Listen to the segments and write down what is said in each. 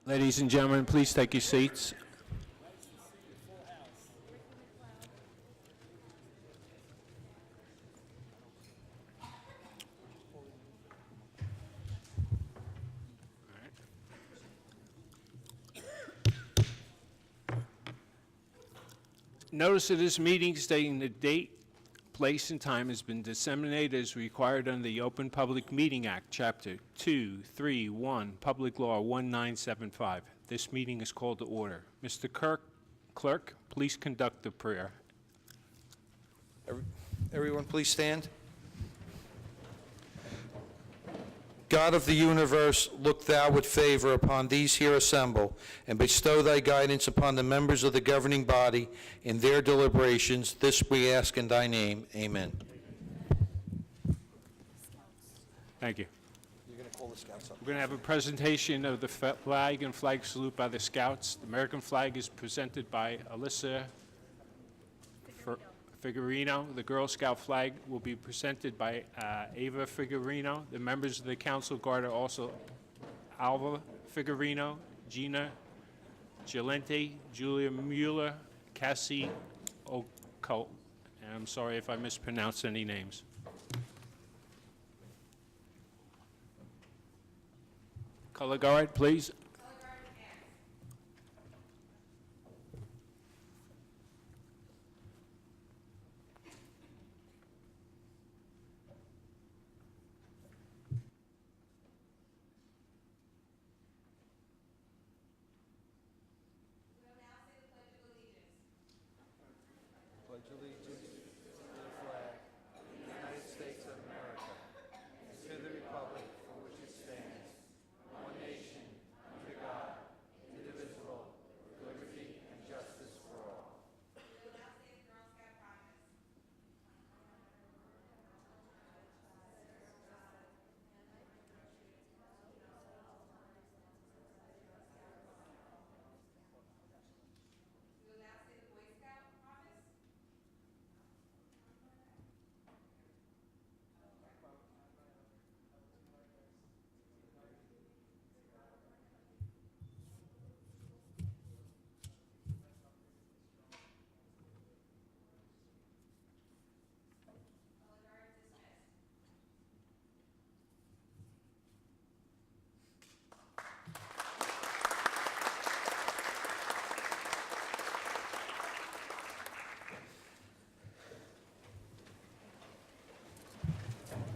Ladies and gentlemen, please take your seats. Notice of this meeting stating the date, place, and time has been disseminated as required under the Open Public Meeting Act, Chapter 231, Public Law 1975. This meeting is called to order. Mr. Clerk, please conduct the prayer. Everyone, please stand. God of the universe, look thou with favor upon these here assembled, and bestow thy guidance upon the members of the governing body in their deliberations. This we ask in thy name. Amen. Thank you. You're going to call the scouts up. We're going to have a presentation of the flag and flag salute by the Scouts. The American flag is presented by Alyssa Figurino. The Girl Scout flag will be presented by Ava Figurino. The members of the Council Guard are also Alva Figurino, Gina Gelente, Julia Mueller, Cassie Ocult. And I'm sorry if I mispronounce any names. Color Guard, please. Pledge allegiance to the flag of the United States of America, and to the republic for which it stands, one nation, under God, indivisible, with liberty and justice for all.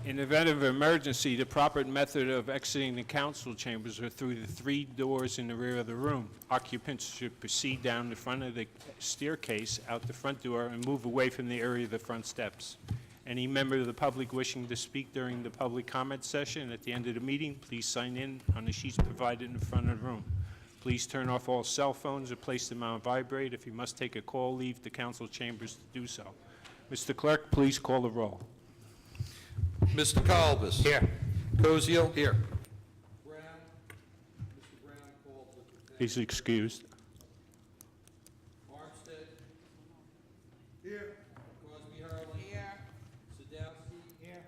In the event of emergency, the proper method of exiting the council chambers are through the 3 doors in the rear of the room. Occupants should proceed down the front of the staircase, out the front door, and move away from the area of the front steps. Any member of the public wishing to speak during the public comment session at the end of the meeting, please sign in on the sheets provided in the front of the room. Please turn off all cell phones or place them on vibrate. If you must take a call, leave the council chambers to do so. Mr. Clerk, please call the roll. Mr. Kalbas. Here. Koziel. Here. Brown. Mr. Brown called with the He's excused. Armstead. Here. Crosby Harlan. Here. Sadowski. Here.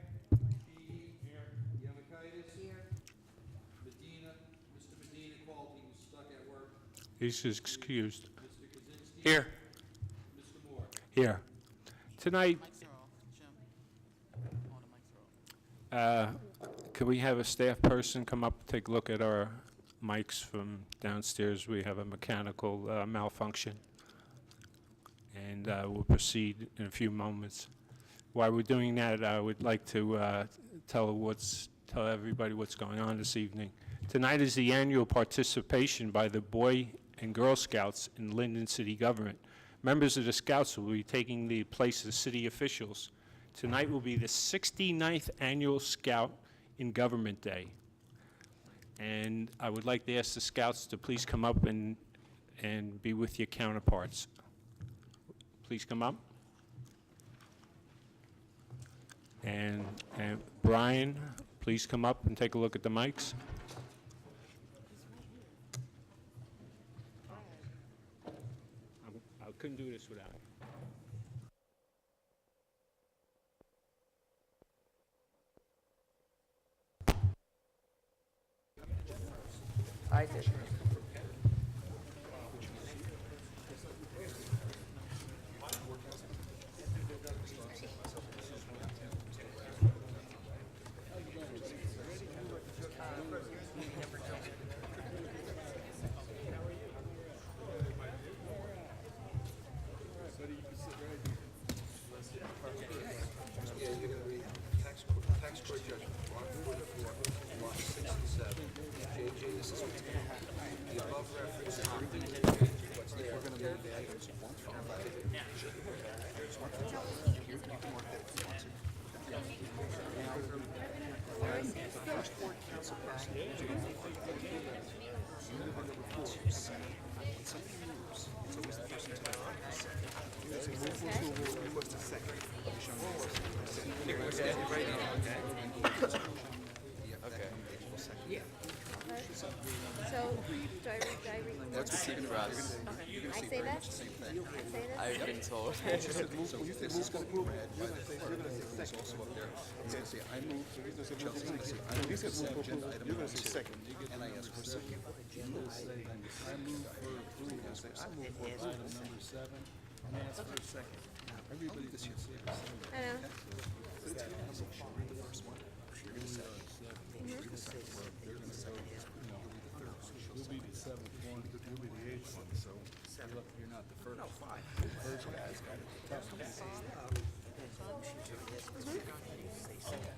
Sheehy. Here. Yamakaitis. Here. Medina. Mr. Medina called. He was stuck at work. He's excused. Mr. Kaczynski. Here. Mr. Moore. Here. Tonight, Mics are off, Jim. All the mics are off. could we have a staff person come up, take a look at our mics from downstairs? We have a mechanical malfunction. And we'll proceed in a few moments. While we're doing that, I would like to tell everybody what's going on this evening. Tonight is the annual participation by the Boy and Girl Scouts in Linden City Government. Members of the Scouts will be taking the place of city officials. Tonight will be the 69th Annual Scout in Government Day. And I would like to ask the Scouts to please come up and be with your counterparts. Please come up. And Brian, please come up and take a look at the mics. I couldn't do this without you. I did. So, do I read? What's the secret process? I say this? I say this? I've been told. I know. You'll be the seventh one, you'll be the eighth one, so you're not the first. No, five. The first guy's got it.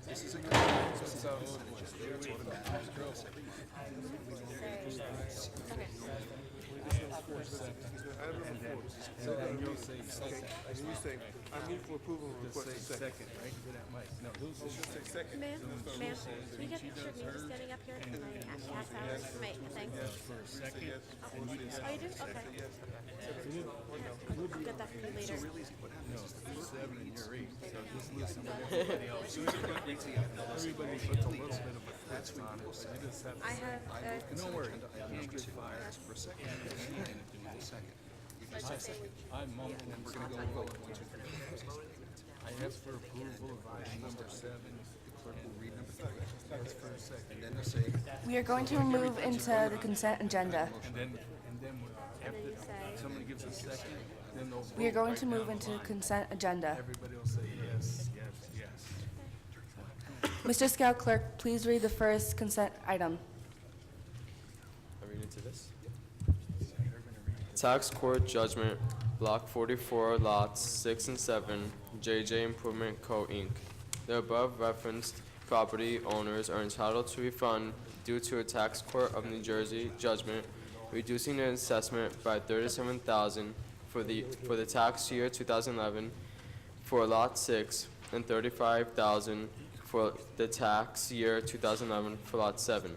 This is a good one. So, so then you'll say second. And you say, I move for approval and Just request say a second. second, right? With that mic. No, who's Say second. Ma'am, can you get a picture of me just standing up here in my half hour, my thing? for a second? Oh, you do? Okay. I'll get that for you later. No, you're seven and you're eight, so just listen to everybody else. Everybody puts a little bit of a twist on it, so you just have to. I have, Don't worry, you can't get fired. I mumbled, and we're gonna go vote. I asked for approval of item number 7. The clerk will read number 3. That's for a second. And then they'll say, We are going to move into the consent agenda. and then after somebody gives a second, then they'll We are vote going right to move down into the the line. consent agenda. Everybody will say yes, yes, yes. Mr. Scout Clerk, please read the first consent item. I read into this. Tax court judgment, block 44, lots 6 and 7, JJ Improvement Co. Inc. The above referenced property owners are entitled to refund due to a tax court of New Jersey judgment reducing the assessment by $37,000 for the tax year 2011 for lot 6 and $35,000 for the tax year 2011 for lot 7.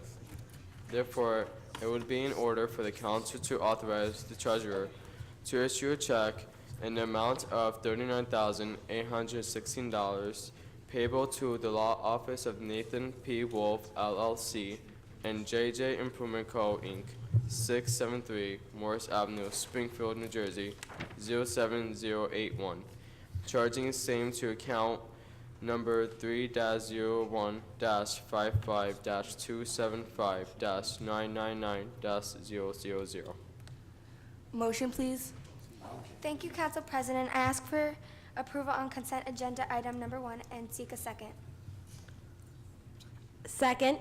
Therefore, it would be in order for the council to authorize the treasurer to issue a check in the amount of $39,816 payable to the law office of Nathan P. Wolf LLC and JJ Improvement Co. Inc., 673 Morris Avenue, Springfield, New Jersey, 07081, charging same to account number 3-01-55-275-999-000. Motion, please. Thank you, Council President. I ask for approval on consent agenda item number 1 and seek a second. second?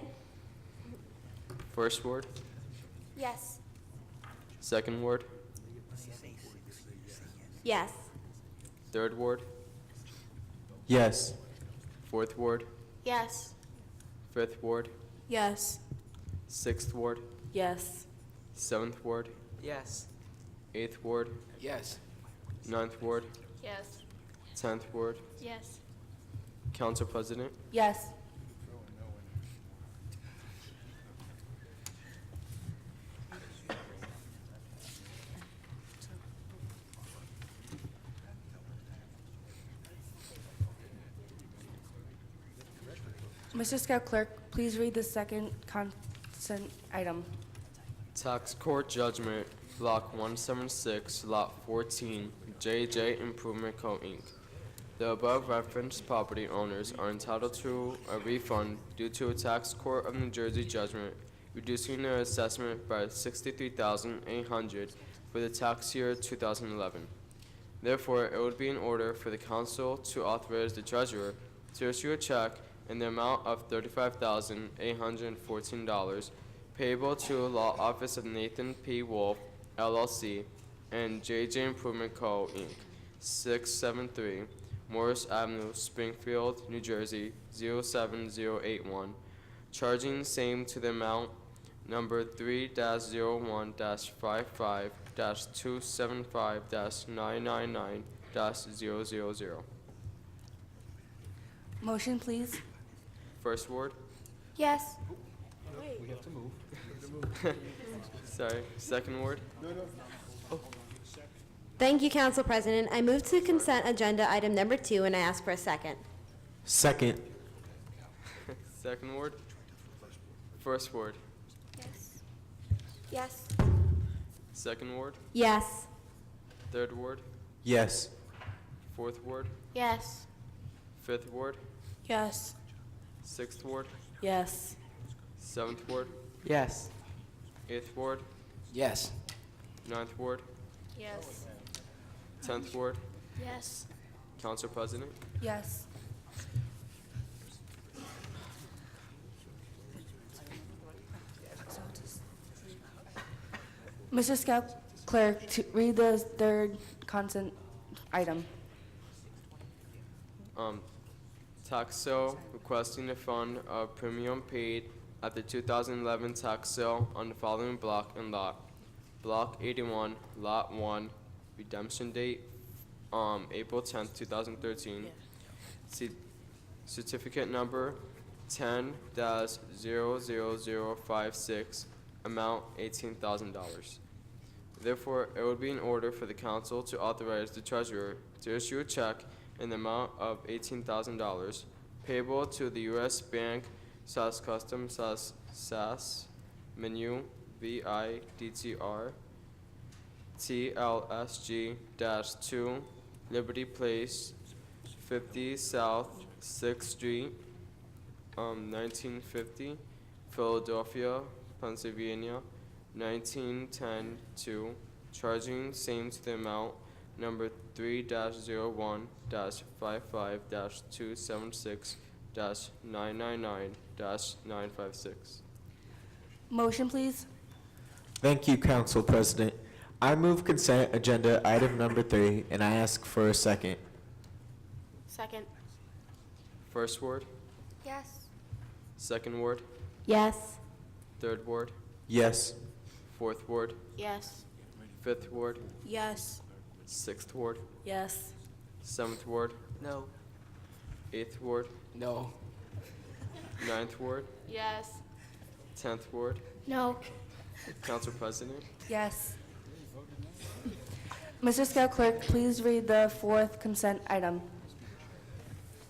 First ward, Yes. second ward, Yes. third ward, Yes. fourth ward, Yes. fifth ward, Yes. sixth ward, Yes. seventh ward, Yes. eighth ward, Yes. ninth ward, Yes. 10th ward. Yes. Council President, Yes. Mr. Scout Clerk, please read the second consent item. tax court judgment, block 176, lot 14, JJ Improvement Co. Inc. The above referenced property owners are entitled to a refund due to a tax court of New Jersey judgment reducing their assessment by $63,800 for the tax year 2011. Therefore, it would be in order for the council to authorize the treasurer to issue a check in the amount of $35,814 payable to Law Office of Nathan P. Wolf, LLC, and JJ Improvement Co., Inc., 673 Morris Avenue, Springfield, New Jersey, 07081, charging same to the amount number 3-01-55-275-999-000. Motion, please. First ward? Yes. We have to move. Sorry, second ward? Thank you, Council President. I move to consent agenda item number 2, and I ask for a second. Second. Second ward? First ward? Yes. Yes. Second ward? Yes. Third ward? Yes. Fourth ward? Yes. Fifth ward? Yes. Sixth ward? Yes. Seventh ward? Yes. Eighth ward? Yes. Ninth ward? Yes. 10th ward? Yes. Council President? Yes. Mr. Scout Clerk, to read the third consent item. Tax sale requesting a fund of premium paid at the 2011 tax sale on the following block and lot. Block 81, Lot 1, redemption date, April 10th, 2013. Certificate number 10-00056, amount $18,000. Therefore, it would be in order for the council to authorize the treasurer to issue a check in the amount of $18,000 payable to the U.S. Bank SAS Custom SAS Menu VIDTR TLSG-2 Liberty Place 50 South 6th Street 1950 Philadelphia, Pennsylvania 1910-2, charging same to the amount number 3-01-55-276-999-956. Motion, please. Thank you, Council President. I move consent agenda item number 3, and I ask for a second. Second. First ward? Yes. Second ward? Yes. Third ward? Yes. Fourth ward? Yes. Fifth ward? Yes. Sixth ward? Yes. Seventh ward? No. Eighth ward? No. Ninth ward? Yes. 10th ward? No. Council President? Yes. Mr. Scout Clerk, please read the fourth consent item.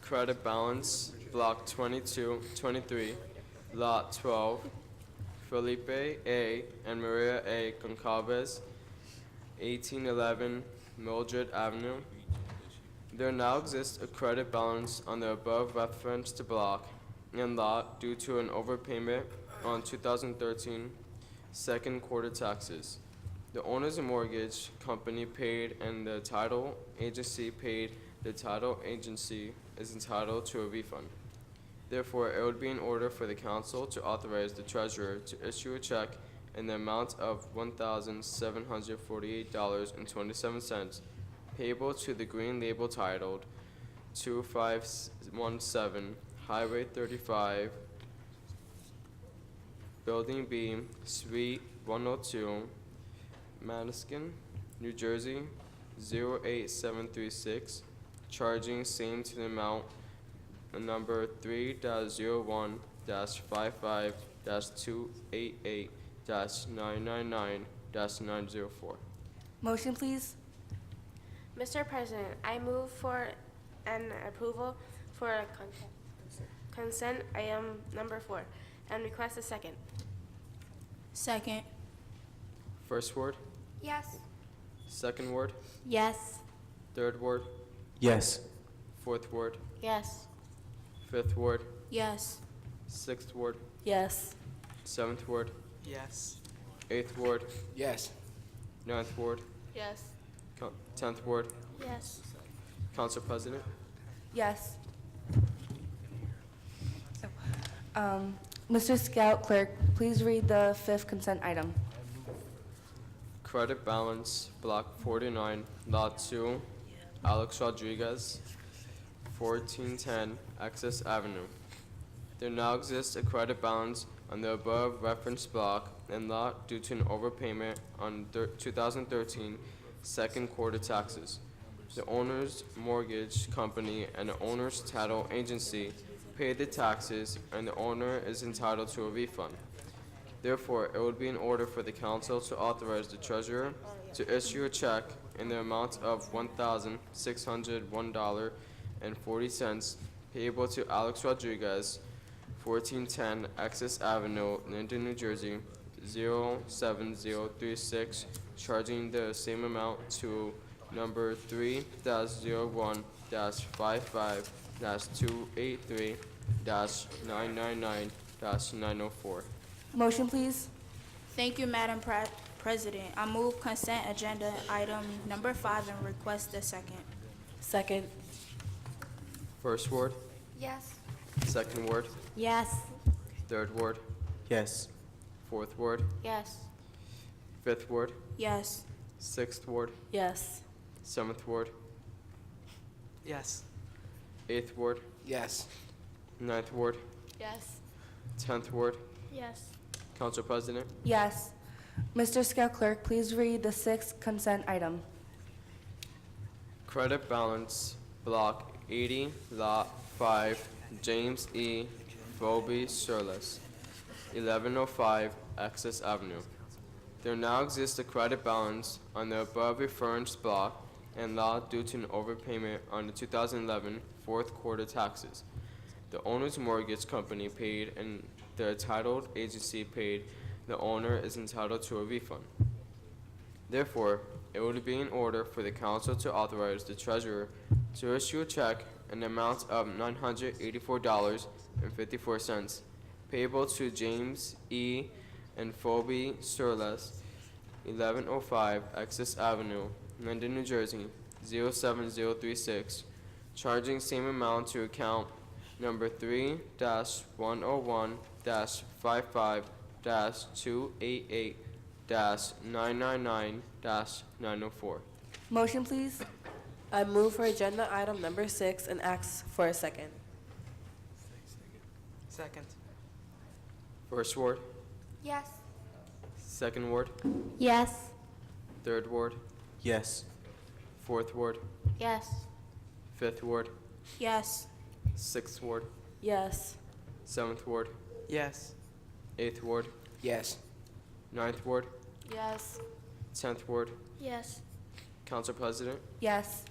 Credit balance, Block 23, Lot 12, Felipe A. and Maria A. Goncalves, 1811 Mildred Avenue. There now exists a credit balance on the above referenced block and lot due to an overpayment on 2013 second quarter taxes. The owner's mortgage company paid and the title agency paid. The title agency is entitled to a refund. Therefore, it would be in order for the council to authorize the treasurer to issue a check in the amount of $1,748.27 payable to the green label titled 2517 Highway 35, Building B, Suite 102, Madison, New Jersey 08736, charging same to the amount number 3-01-55-288-999-904. Motion, please. Mr. President, I move for an approval for a consent item number 4 and request a second. Second. First ward, Yes. second ward, Yes. third ward, Yes. fourth ward, Yes. fifth ward, Yes. sixth ward, Yes. seventh ward, Yes. eighth ward, Yes. ninth ward, Yes. 10th ward. Yes. Council President? Yes. Mr. Scout Clerk, please read the fifth consent item. Credit balance, Block 49, Lot 2, Alex Rodriguez, 1410 Access Avenue. There now exists a credit balance on the above referenced block and lot due to an overpayment on 2013 second quarter taxes. the owner's mortgage company, and the owner's title agency paid the taxes, and the owner is entitled to a refund. Therefore, it would be in order for the council to authorize the treasurer to issue a check in the amount of $1,601.40 payable to Alex Rodriguez, 1410 Access Avenue, Linden, New Jersey, 07036, charging the same amount to number 3-01-55-283-999-904. Motion, please. Thank you, Madam President. I move consent agenda item number 5 and request a second. Second. First ward, Yes. second ward, Yes. third ward, Yes. fourth ward, Yes. fifth ward, Yes. sixth ward, Yes. seventh ward, Yes. eighth ward, Yes. ninth ward, Yes. 10th ward. Yes. Council President, Yes. Mr. Scout Clerk, please read the 6th consent item. credit balance, block 80, lot 5, James E. Phoebe Surless, 1105 Access Avenue. There now exists a credit balance on the above referenced block and lot due to an overpayment on the 2011 fourth quarter taxes. The owner's mortgage company paid and the titled agency paid. The owner is entitled to a refund. Therefore, it would be in order for the council to authorize the treasurer to issue a check in the amount of $984.54 payable to James E. and Phoebe Surless, 1105 Access Avenue, Linden, New Jersey, 07036, charging same amount to account number 3-101-55-288-999-904. Motion, please. I move for agenda item number 6 and ask for a second. Second. First ward, Yes. second ward, Yes. third ward, Yes. fourth ward, Yes. fifth ward, Yes. sixth ward, Yes. seventh ward, Yes. eighth ward, Yes. ninth ward, Yes. 10th ward. Yes. Council President, Yes.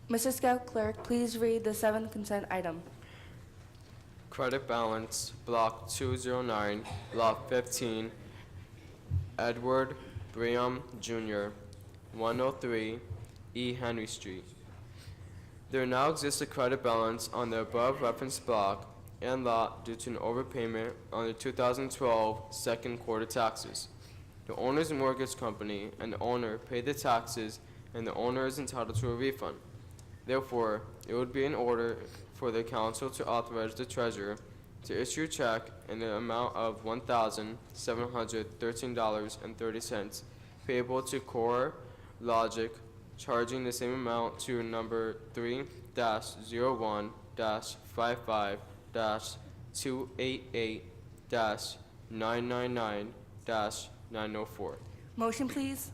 Mr. Scout Clerk, please read the 7th consent item. credit balance, block 209, lot 15, Edward Brigham Jr., 103 E. Henry Street. There now exists a credit balance on the above referenced block and lot due to an overpayment on the 2012 second quarter taxes. The owner's mortgage company and the owner paid the taxes, and the owner is entitled to a refund. Therefore, it would be in order for the council to authorize the treasurer to issue a check in the amount of $1,713.30 payable to Core Logic, charging the same amount to number 3-01-55-288-999-904. Motion, please.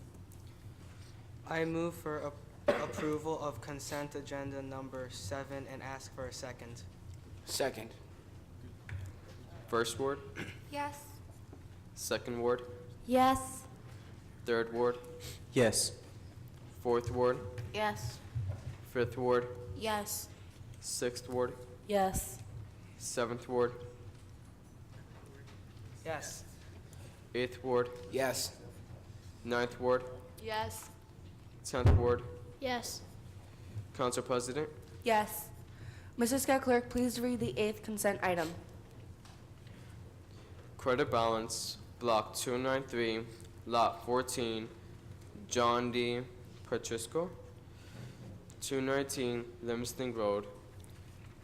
I move for approval of consent agenda number 7 and ask for a second. Second. First ward, Yes. second ward, Yes. third ward, Yes. fourth ward, Yes. fifth ward, Yes. sixth ward, Yes. seventh ward, Yes. eighth ward, Yes. ninth ward, Yes. 10th ward. Yes. Council President, Yes. Mr. Scout Clerk, please read the 8th consent item. credit balance, block 293, lot 14, John D. Patrisko, 219 Livingston Road.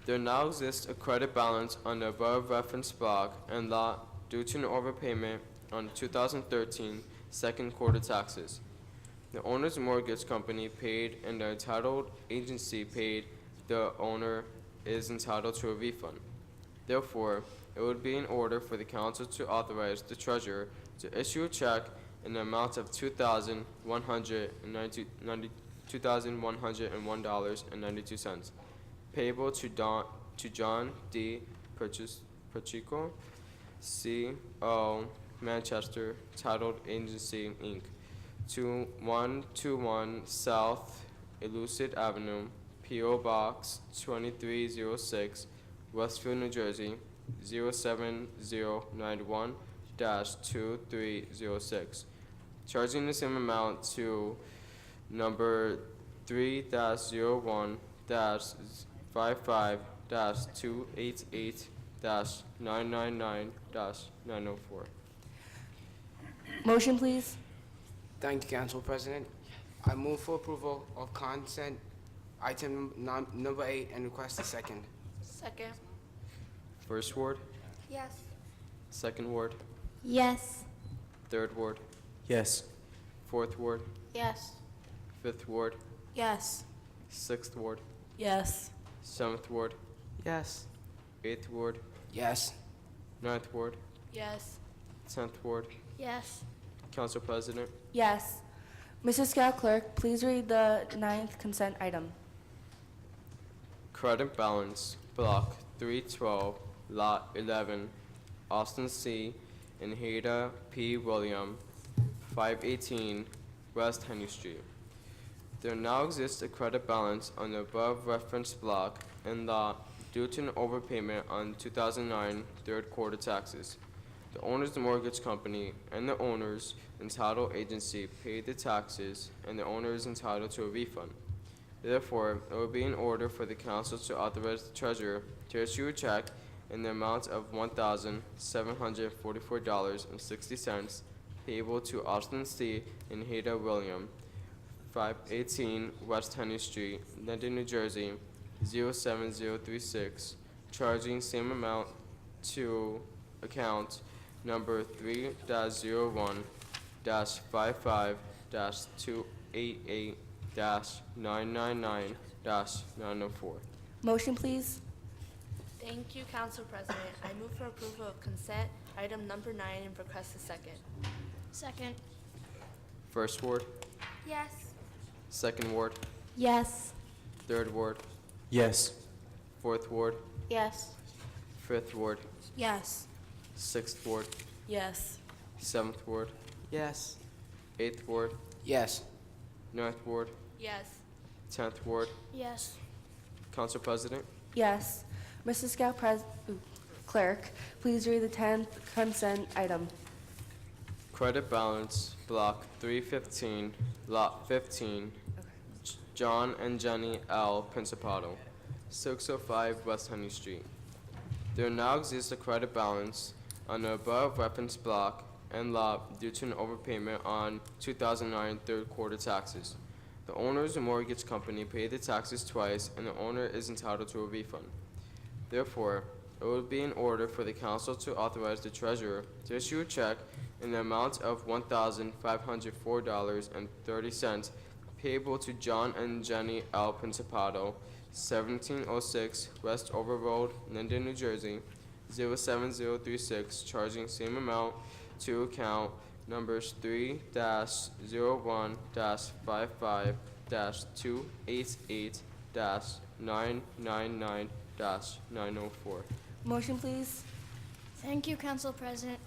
There now exists a credit balance on the above referenced block and lot due to an overpayment on 2013 second quarter taxes. The owner's mortgage company paid and the entitled agency paid. The owner is entitled to a refund. Therefore, it would be in order for the council to authorize the treasurer to issue a check in the amount of $2,101.92, payable to John D. Pacheco, C.O. Manchester, Titled Agency, Inc., 121 South Elucid Avenue, P.O. Box 2306, Westfield, New Jersey, 07091-2306, charging the same amount to number 3-01-55-288-999-904. Motion, please. Thank you, Council President. I move for approval of consent item number 8 and request a second. Second. First ward, Yes. second ward, Yes. third ward, Yes. fourth ward, Yes. fifth ward, Yes. sixth ward, Yes. seventh ward, Yes. eighth ward, Yes. ninth ward, Yes. 10th ward. Yes. Council President, Yes. Mrs. Scout Clerk, please read the 9th consent item. credit balance, block 312, lot 11, Austin C. and Hada P. William, 518 West Henry Street. There now exists a credit balance on the above referenced block and lot due to an overpayment on 2009 third quarter taxes. The owner's mortgage company and the owner's entitled agency paid the taxes, and the owner is entitled to a refund. Therefore, it will be in order for the council to authorize the treasurer to issue a check in the amount of $1,744.60 payable to Austin C. and Hada William, 518 West Henry Street, Linden, New Jersey, 07036, charging same amount to account number 3-01-55-288-999-904. Motion, please. Thank you, Council President. I move for approval of consent item number 9 and request a second. Second. First ward, Yes. second ward, Yes. third ward, Yes. fourth ward, Yes. fifth ward, Yes. sixth ward, Yes. seventh ward, Yes. eighth ward, Yes. ninth ward, Yes. 10th ward. Yes. Council President, Yes. Mrs. Scout Clerk, please read the 10th consent item. credit balance, block 315, lot 15, John and Jenny L. Principato, 605 West Henry Street. There now exists a credit balance on the above referenced block and lot due to an overpayment on 2009 third quarter taxes. The owner's mortgage company paid the taxes twice, and the owner is entitled to a refund. Therefore, it would be in order for the council to authorize the treasurer to issue a check in the amount of $1,504.30 payable to John and Jenny L. Principato, 1706 West Over Road, Linden, New Jersey, 07036, charging same amount to account numbers 3-01-55-288-999-904. Motion, please. Thank you, Council President.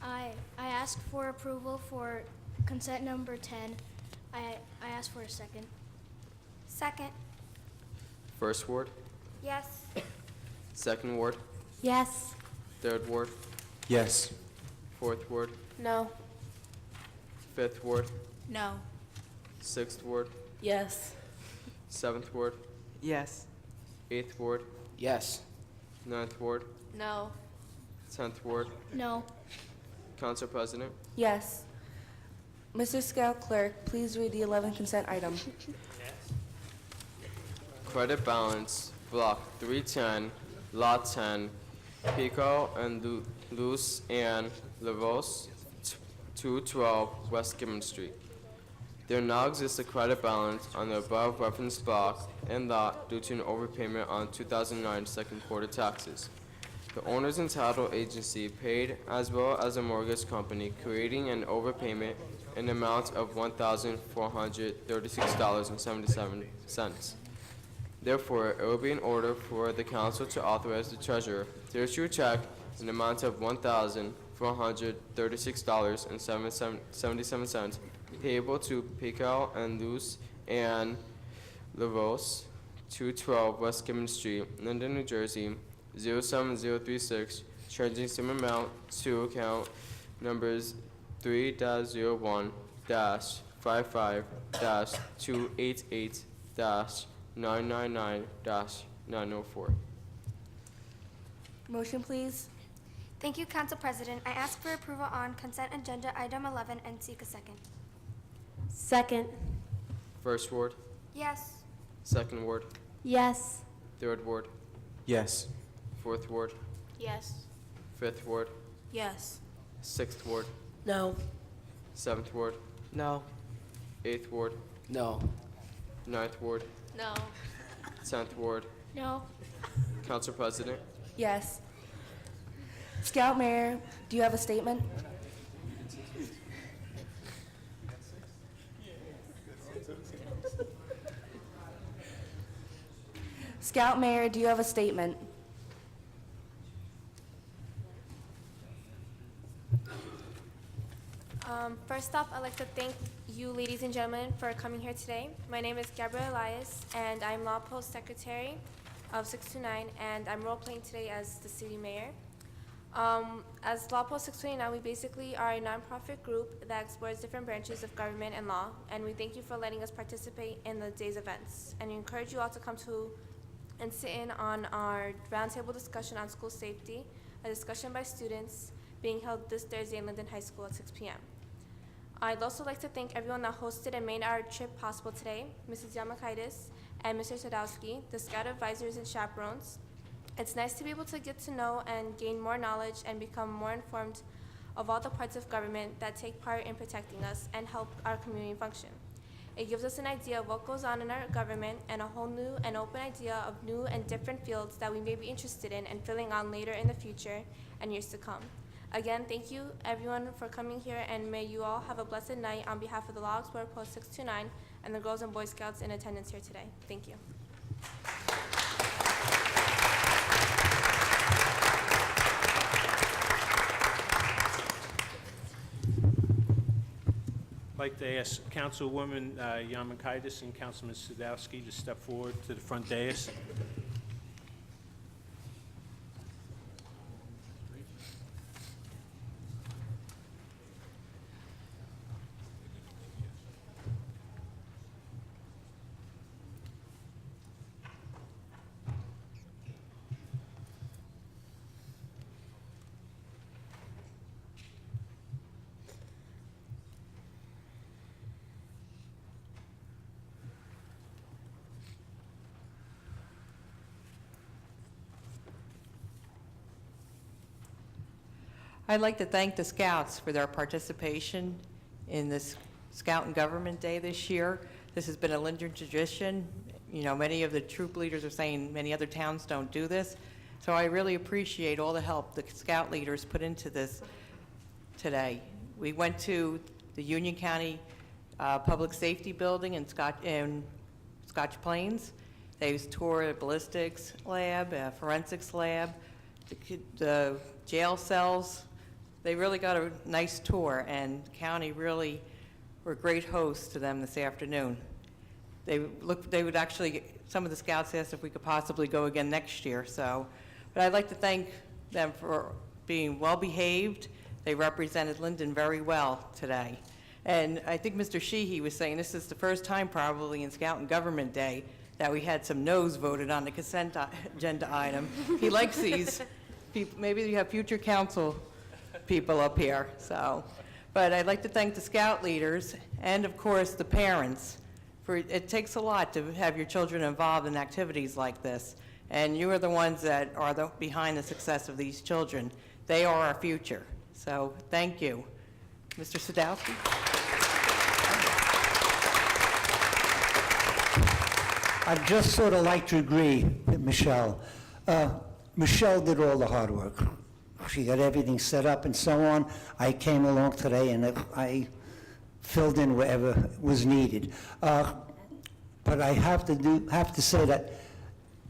I ask for approval for consent number 10. I ask for a second. Second. First ward, Yes. second ward, Yes. third ward, Yes. fourth ward, No. fifth ward, No. sixth ward, Yes. seventh ward, Yes. eighth ward, Yes. ninth ward, No. 10th ward. No. Council President, Yes. Mrs. Scout Clerk, please read the 11th consent item. credit balance, block 310, lot 10, Pico and Luz and Lavos, 212 West Gibbon Street. There now exists a credit balance on the above referenced block and lot due to an overpayment on 2009 second quarter taxes. The owner's entitled agency paid as well as a mortgage company, creating an overpayment in the amount of $1,436.77. Therefore, it will be in order for the council to authorize the treasurer to issue a check in the amount of $1,436.77 payable to Pical and Luz and LaRose, 212 West Gibbon Street, Linden, New Jersey, 07036, charging same amount to account numbers 3-01-55-288-999-904. Motion, please. Thank you, Council President. I ask for approval on consent agenda item 11 and seek a second. Second. First ward, Yes. second ward, Yes. third ward, Yes. fourth ward, Yes. fifth ward, Yes. sixth ward, No. seventh ward, No. eighth ward, No. ninth ward, No. 10th ward. No. Council President, Yes. Scout Mayor, do you have a statement? Scout Mayor, do you have a statement? First off, I'd like to thank you, ladies and gentlemen, for coming here today. My name is Gabrielle Elias, and I'm Law Post Secretary of 629, and I'm role-playing today as the city mayor. As Law Post 629, we basically are a nonprofit group that explores different branches of government and law, and we thank you for letting us participate in the day's events. And we encourage you all to come to and sit in on our roundtable discussion on school safety, a discussion by students being held this Thursday in Linden High School at 6 p.m. I'd also like to thank everyone that hosted and made our trip possible today, Mrs. Yamakaitis and Mr. Sadowski, the Scout advisors and chaperones. It's nice to be able to get to know and gain more knowledge and become more informed of all the parts of government that take part in protecting us and help our community function. It gives us an idea of what goes on in our government and a whole new and open idea of new and different fields that we may be interested in and filling on later in the future and years to come. Again, thank you everyone for coming here, and may you all have a blessed night on behalf of the Law Explorer Post 629 and the Girls and Boy Scouts in attendance here today. Thank you. I'd like to ask Councilwoman Yamakaitis and Councilman Sadowski to step forward to the front dais. I'd like to thank the Scouts for their participation in this Scout and Government Day this year. This has been a Linden tradition. You know, many of the troop leaders are saying many other towns don't do this. So I really appreciate all the help the Scout leaders put into this today. We went to the Union County Public Safety Building in Scotch Plains. They toured a ballistics lab, a forensics lab, the jail cells. They really got a nice tour, and the county really were great hosts to them this afternoon. They would actually, some of the Scouts asked if we could possibly go again next year, so. But I'd like to thank them for being well-behaved. They represented Linden very well today. And I think Mr. Sheehy was saying this is the first time probably in Scout and Government Day that we had some no's voted on the consent agenda item. He likes these. Maybe you have future council people up here, so. But I'd like to thank the Scout leaders and, of course, the parents. For it takes a lot to have your children involved in activities like this, and you are the ones that are behind the success of these children. They are our future, so thank you. Mr. Sadowski? I'd just sort of like to agree with Michelle. Michelle did all the hard work. She got everything set up and so on. I came along today and I filled in wherever was needed. But I have to say that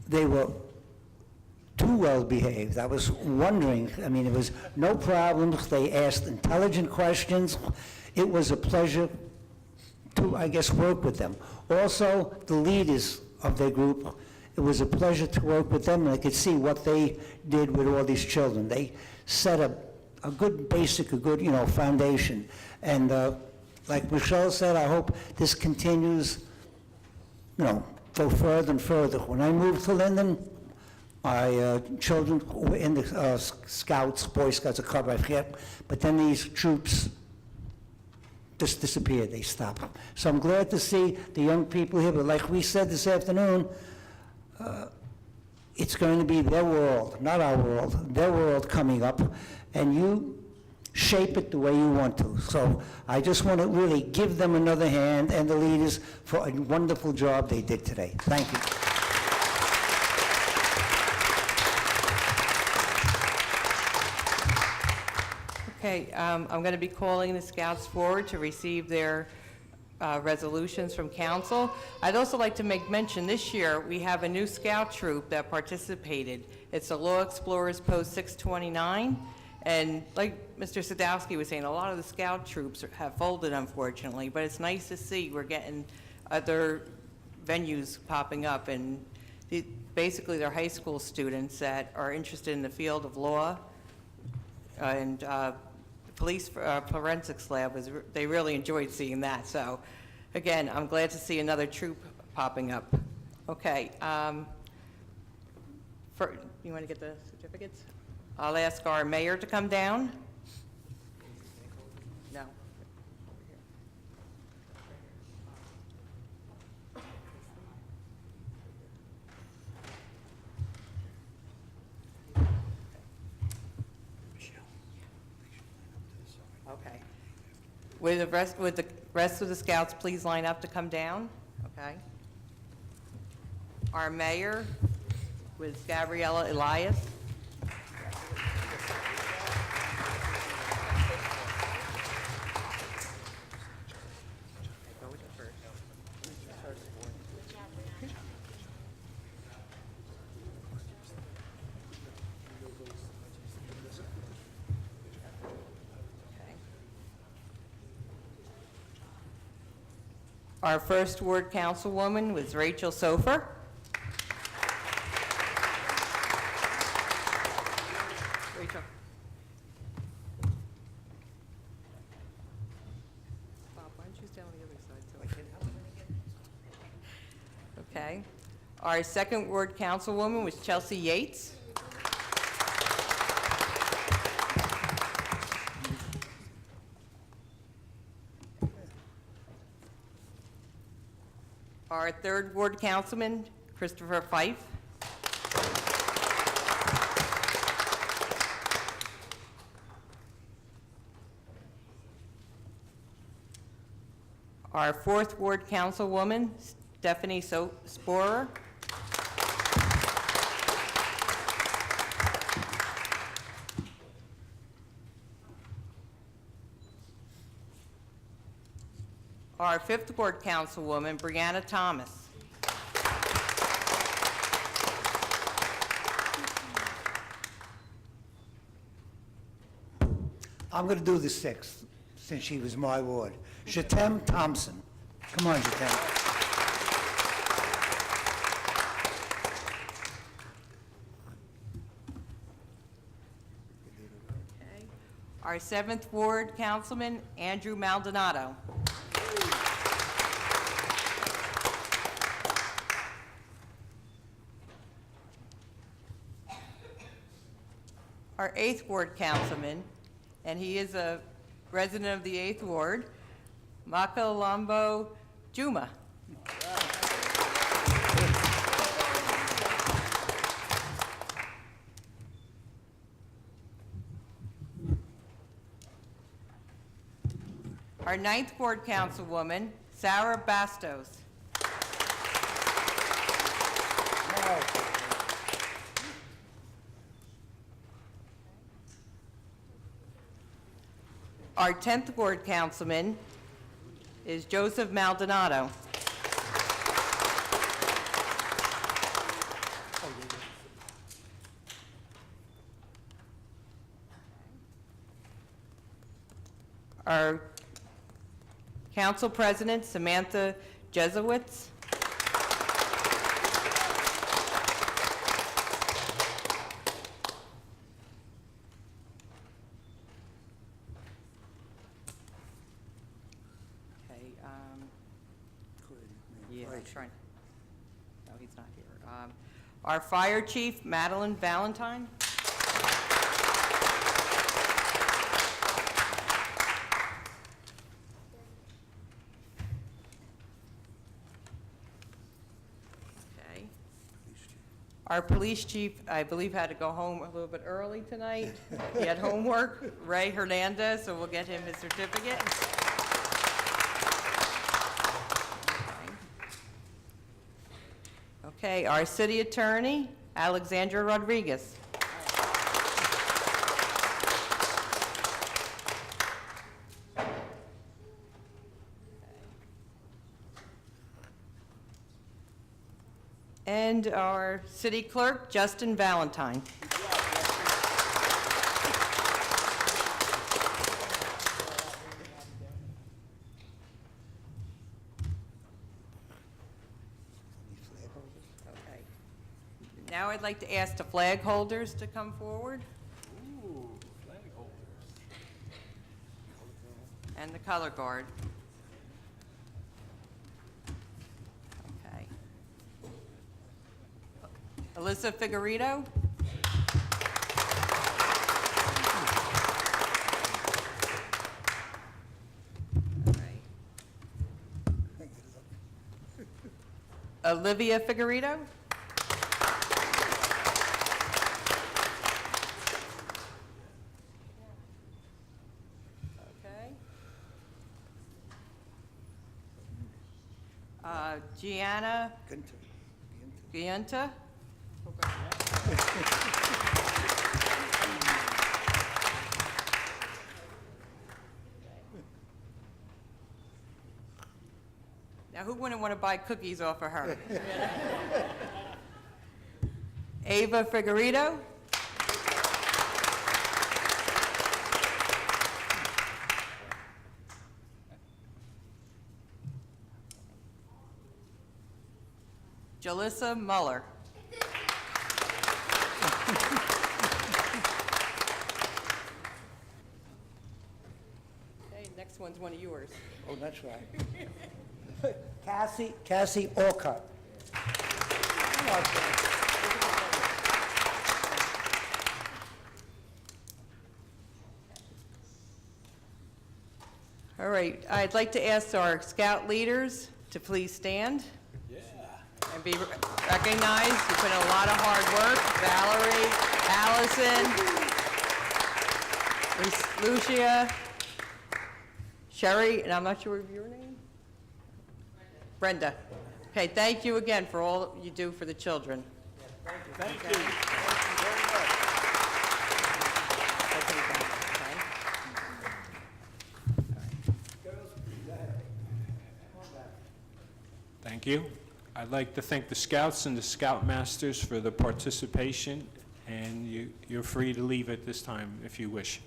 they were too well behaved. I was wondering, I mean, it was no problems. They asked intelligent questions. It was a pleasure to, I guess, work with them. Also, the leaders of their group, it was a pleasure to work with them, and I could see what they did with all these children. They set a good basic, a good, foundation. And like Michelle said, I hope this continues, go further and further. When I moved to Linden, my children were in the Scouts, Boy Scouts, a club, I forget, but then these troops just disappeared, they stopped. So I'm glad to see the young people here, but like we said this afternoon, it's going to be their world, not our world, their world coming up, and you shape it the way you want to. So I just want to really give them another hand, and the leaders, for a wonderful job they did today. Thank you. Okay, I'm going to be calling the Scouts forward to receive their resolutions from council. I'd also like to make mention, this year, we have a new Scout troop that participated. It's the Law Explorers Post 629, and like Mr. Sadowski was saying, a lot of the Scout troops have folded, unfortunately, but it's nice to see we're getting other venues popping up, and basically they're high school students that are interested in the field of law, and police forensics lab, they really enjoyed seeing that. So again, I'm glad to see another troop popping up. Okay, you want to get the certificates? I'll ask our mayor to come down. No. Okay. With the rest of the Scouts, please line up to come down. Okay. Our mayor with Gabriella Elias. Our first ward councilwoman was Rachel Sofer. Rachel. Bob, why don't you stay on the other side so I can help? Okay. Our second ward councilwoman was Chelsea Yates. Our third ward councilman, Christopher Fife. Our fourth ward councilwoman, Stephanie Sporer. Our fifth ward councilwoman, Brianna Thomas. I'm going to do the sixth, since she was my ward. Shatem Thompson. Come on, Shatem. Okay. Our seventh ward councilman, Andrew Maldonado. Our eighth ward councilman, and he is a resident of the eighth ward, Makalambo Juma. Our ninth ward councilwoman, Sarah Bastos. Our 10th ward councilman, is Joseph Maldonado. Our Council President, Samantha Jesuits. Okay, yeah, I'm trying. No, he's not here. Our Fire Chief, Madeline Valentine. Okay. Our Police Chief, I believe, had to go home a little bit early tonight. He had homework, Ray Hernandez, so we'll get him his certificate. Okay, our City Attorney, Alexandra Rodriguez. And our City Clerk, Justin Valentine. Okay. Now I'd like to ask the flag holders to come forward. Ooh, flag holders. And the color guard. Okay. Alyssa Figueredo. All right. Olivia Figueredo. Okay. Gianna Giunta. Now, who wouldn't want to buy cookies off of her? Ava Figueredo. Jalissa Muller. Okay, next one's one of yours. Oh, that's right. Cassie Orcutt. All right, I'd like to ask our scout leaders to please stand. Yeah. And be recognized. You put in a lot of hard work. Valerie, Allison, Lucia, Sherry, and I'm not sure of your name? Brenda. Okay, thank you again for all you do for the children. Thank you. Thank you very much. Thank you. I'd like to thank the Scouts and the Scoutmasters for the participation, and you're free to leave at this time if you wish.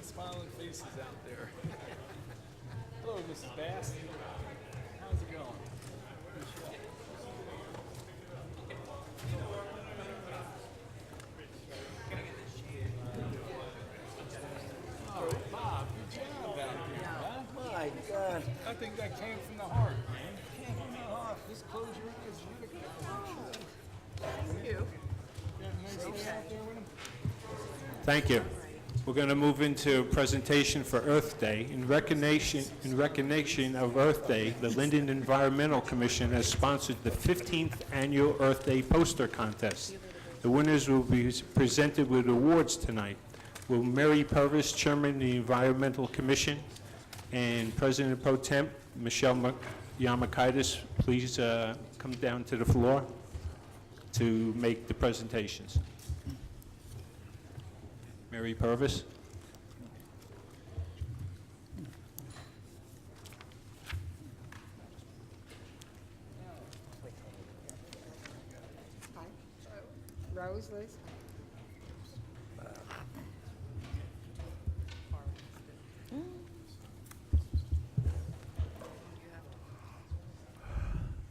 Smiling faces out there. Hello, Mrs. Bass. How's it going? Oh, Bob, good job out there, huh? My God. I think that came from the heart, man. Came from the heart. Thank you. We're going to move into a presentation for Earth Day. In recognition of Earth Day, the Linden Environmental Commission has sponsored the 15th Annual Earth Day Poster Contest. The winners will be presented with awards tonight. Will Mary Purvis, Chairman of the Environmental Commission, and President Pro Temp Michelle Yamakaitis, please come down to the floor to make the presentations. Mary Purvis. Rose, Liz?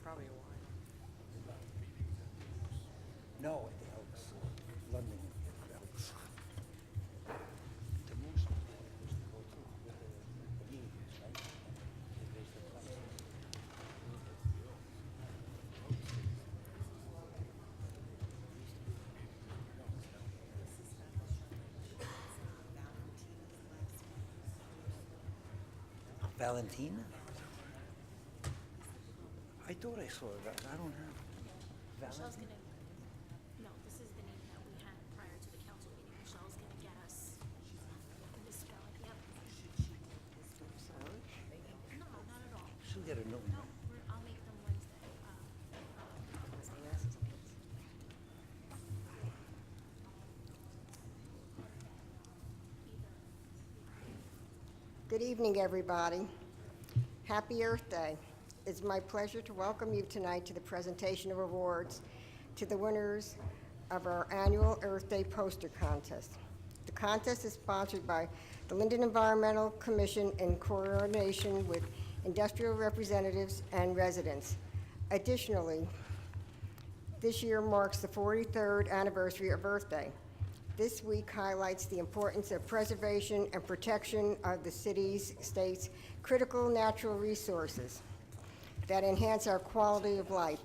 Probably a while. No, at the Elks, London at the Elks. The most was to go through with the meetings, right? Valentina? I thought I saw it, I don't have. Michelle's Valentina? gonna, no, this is the name that we had prior to the council meeting. Michelle's gonna get us the spelling, yep. No, not at all. She'll get a new No, one. I'll make them Wednesday. Good evening, everybody. Happy Earth Day. It's my pleasure to welcome you tonight to the presentation of awards to the winners of our annual Earth Day poster contest. The contest is sponsored by the Linden Environmental Commission in coordination with industrial representatives and residents. Additionally, this year marks the 43rd anniversary of Earth Day. This week highlights the importance of preservation and protection of the city's, state's critical natural resources that enhance our quality of life,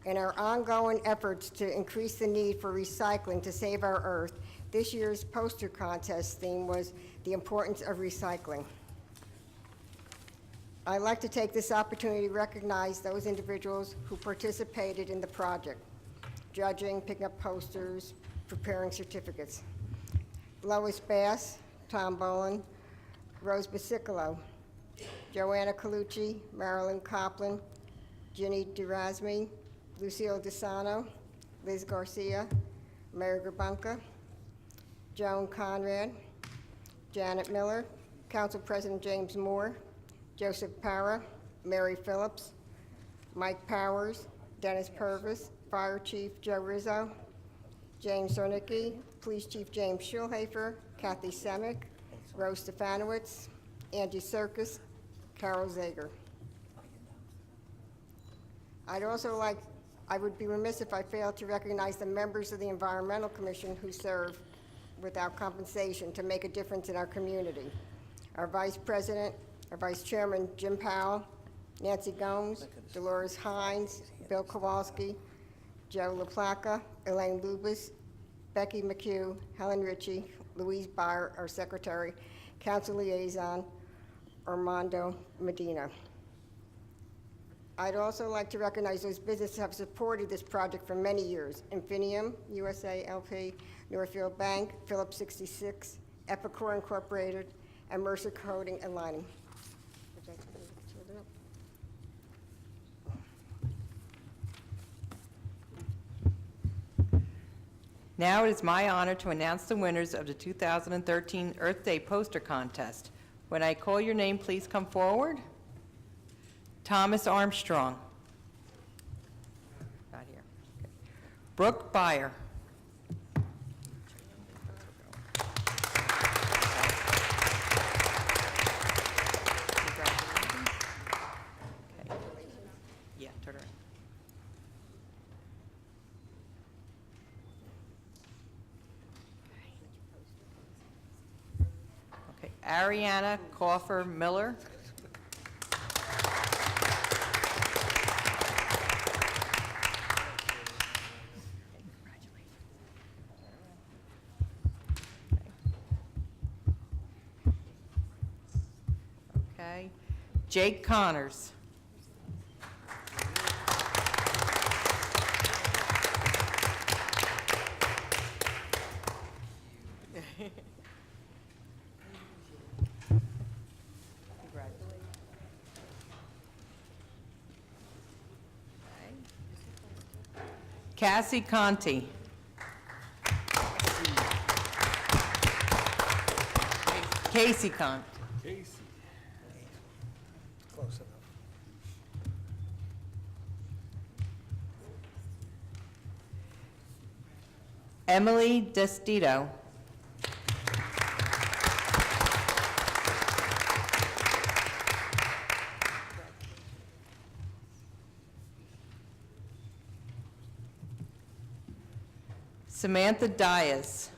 and our ongoing efforts to increase the need for recycling to save our earth. This year's poster contest theme was the importance of recycling. I'd like to take this opportunity to recognize those individuals who participated in the project, judging, picking up posters, preparing certificates. Lois Bass, Tom Boland, Rose Basicolo, Joanna Colucci, Marilyn Copland, Ginny Durazmi, Lucille DeSano, Liz Garcia, Mary Grabunka, Joan Conrad, Janet Miller, Council President James Moore, Joseph Para, Mary Phillips, Mike Powers, Dennis Purvis, Fire Chief Joe Rizzo, James Zornicki, Police Chief James Schulhafer, Kathy Semick, Rose Stefanowitz, Angie Serkis, Carol Zager. I would be remiss if I failed to recognize the members of the Environmental Commission who serve without compensation to make a difference in our community. Our Vice President, our Vice Chairman Jim Powell, Nancy Gomes, Dolores Hines, Bill Kowalski, Joe LaPlaca, Elaine Lubis, Becky McHugh, Helen Ritchie, Louise Byer, our Secretary, Council Liaison, Armando Medina. I'd also like to recognize those businesses that have supported this project for many years. Infinium, USA LP, Northfield Bank, Phillips 66, Epicor Incorporated, and Mercer Coating and Lining. Would you like to hold it up? Now it is my honor to announce the winners of the 2013 Earth Day Poster Contest. When I call your name, please come forward. Thomas Armstrong. Not here. Okay. Brooke Byer. Okay. Yeah, turn around. Okay, Ariana Coffer Miller. Jake Connors. Cassie Conti. Casey Conti. Casey. Close enough. Emily Destito. Samantha Dias.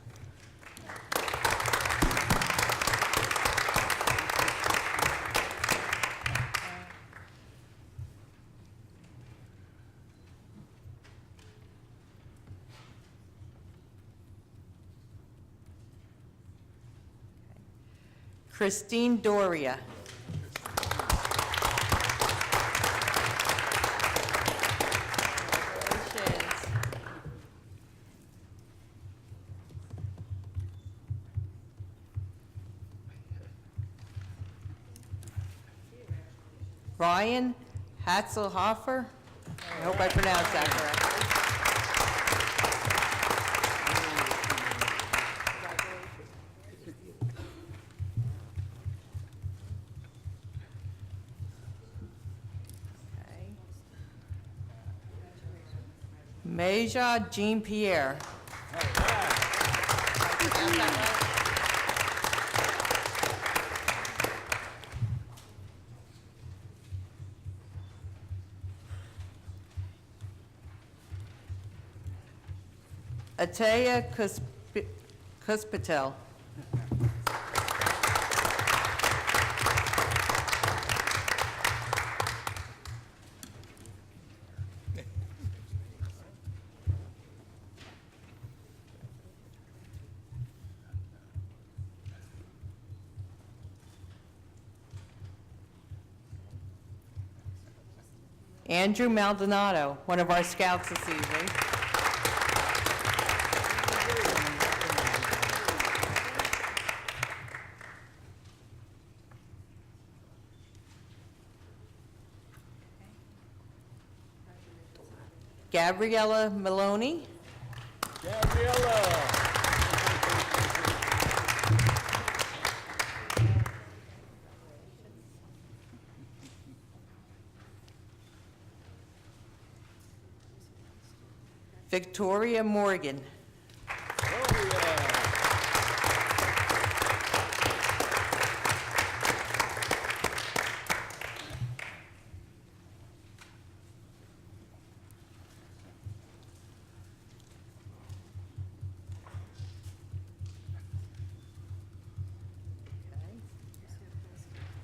Christine Doria. Ryan Hatzelhofer. I hope I pronounced that correctly. Okay. Meja Jean Pierre. Ataya Kuspitel. Andrew Maldonado, one of our scouts this evening. Gabriella Maloney. Gabriella. Victoria Morgan.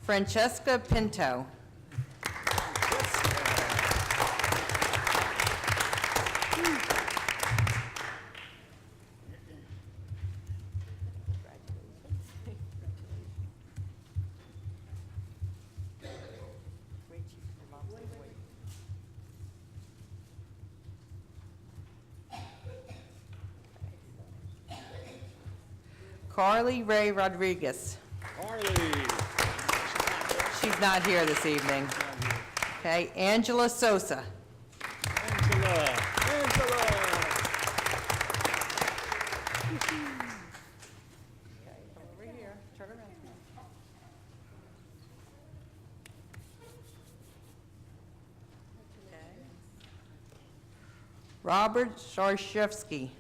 Francesca Pinto. Carly Ray Rodriguez. Carly. She's not here this evening. Okay, Angela Sosa. Angela. Angela. Over here, turn around. Robert Sharshevsky.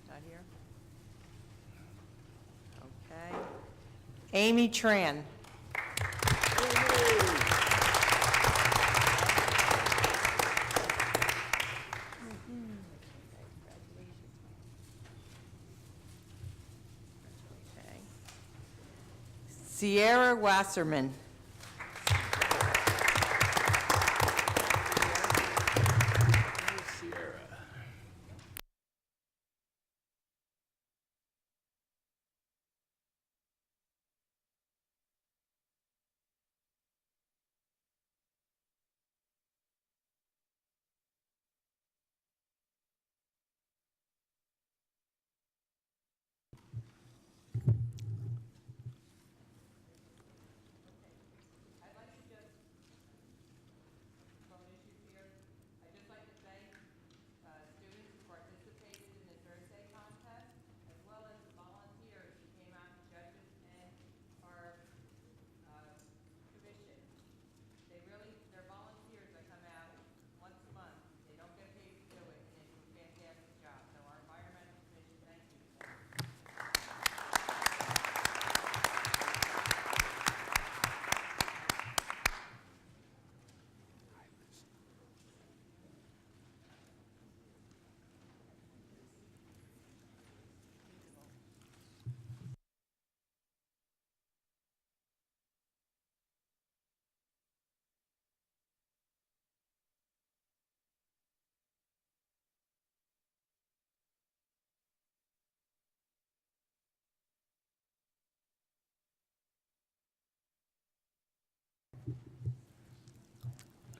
Not here? Okay. Amy Tran. Okay. Sierra Wasserman.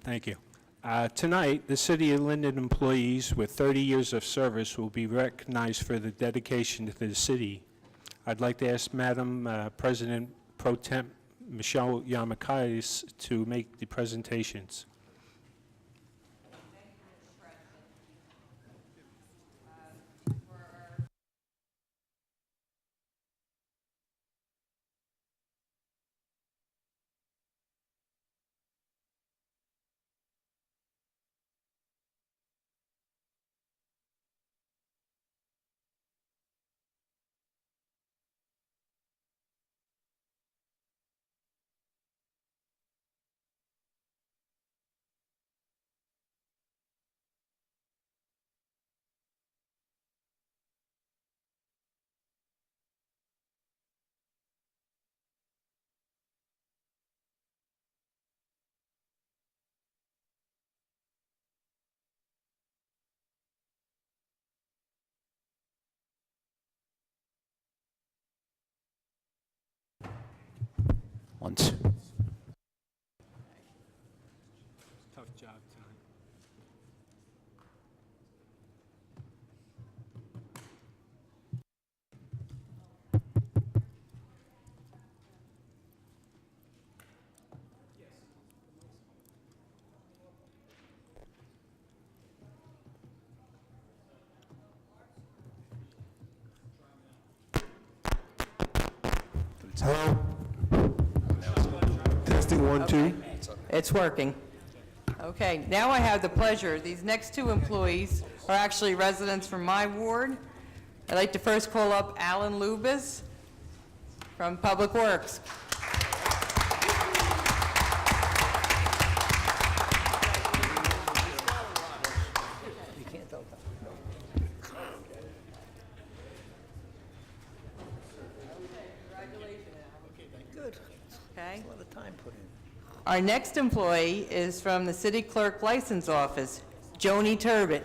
Thank you. Tonight, the City of Linden employees with 30 years of service will be recognized for their dedication to the city. I'd like to ask Madam President Pro Temp Michelle Yamakaitis to make the presentations. Once. Tough job tonight. Hello? Testing 1, 2. Okay. It's working. Okay, now I have the pleasure, these next two employees are actually residents from my ward. I'd like to first call up Alan Lubis from Public Works. You can't tell that. Good. Okay. A lot of time put in. Our next employee is from the City Clerk License Office, Joni Turbot.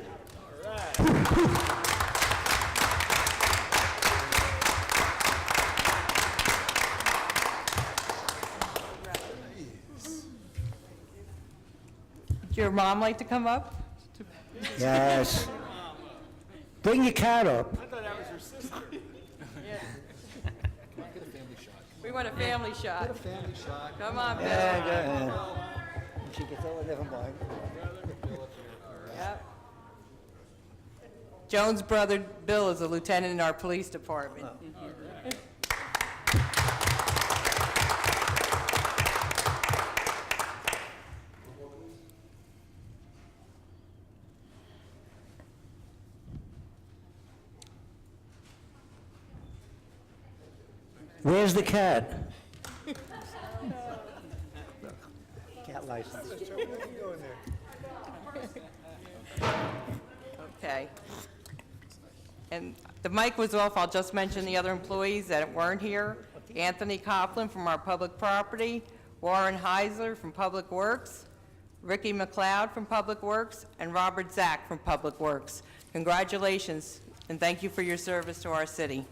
Would your mom like to come up? Yes. Bring your cat up. We want a family shot. Family shot. Come on, Bill. Yeah, go ahead. She gets over, never mind. Yep. Joan's brother, Bill, is a lieutenant in our police department. Where's the cat? Cat license. Okay. And the mic was off, I'll just mention the other employees that weren't here. Anthony Coughlin from our Public Property, Warren Heisler from Public Works, Ricky McLeod from Public Works, and Robert Zack from Public Works. Congratulations, and thank you for your service to our city.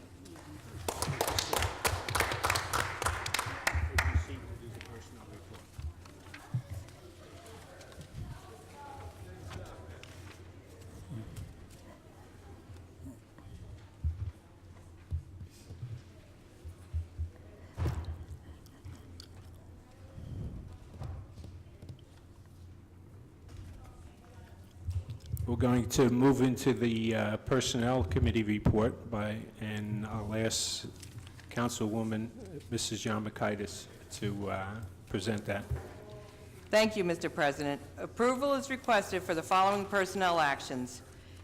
We're going to move into the Personnel Committee report and I'll ask Councilwoman Mrs. Yamakaitis to present that. Thank you, Mr. President. Approval is requested for the following personnel actions.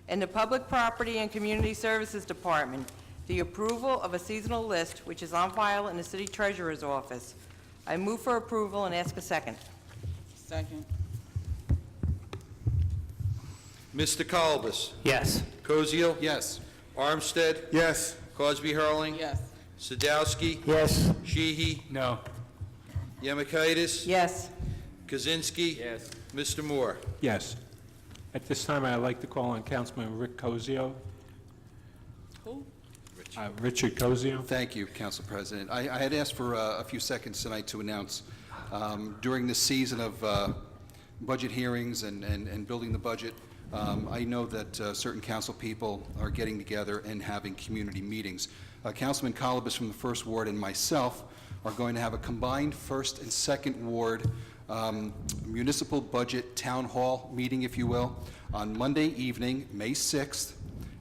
In the Public Property and Community Services Department, the approval of a seasonal list, which is on file in the City Treasurer's office. I move for approval and ask a second. Second. Mr. Colbus. Yes. Cosio. Yes. Armstead. Yes. Cosby Hurling. Yes. Sadowski. Yes. Sheehy. No. Yamakaitis. Yes. Kaczynski. Yes. Mr. Moore. Yes. At this time, I'd like to call on Councilman Rick Cosio. Who? Richard Cosio. Thank you, Council President. I had asked for a few seconds tonight to announce, during this season of budget hearings and building the budget. I know that certain council people are getting together and having community meetings. Councilman Colibus from the 1st Ward and myself are going to have a combined 1st and 2nd Ward municipal budget town hall meeting, if you will, on Monday evening, May 6th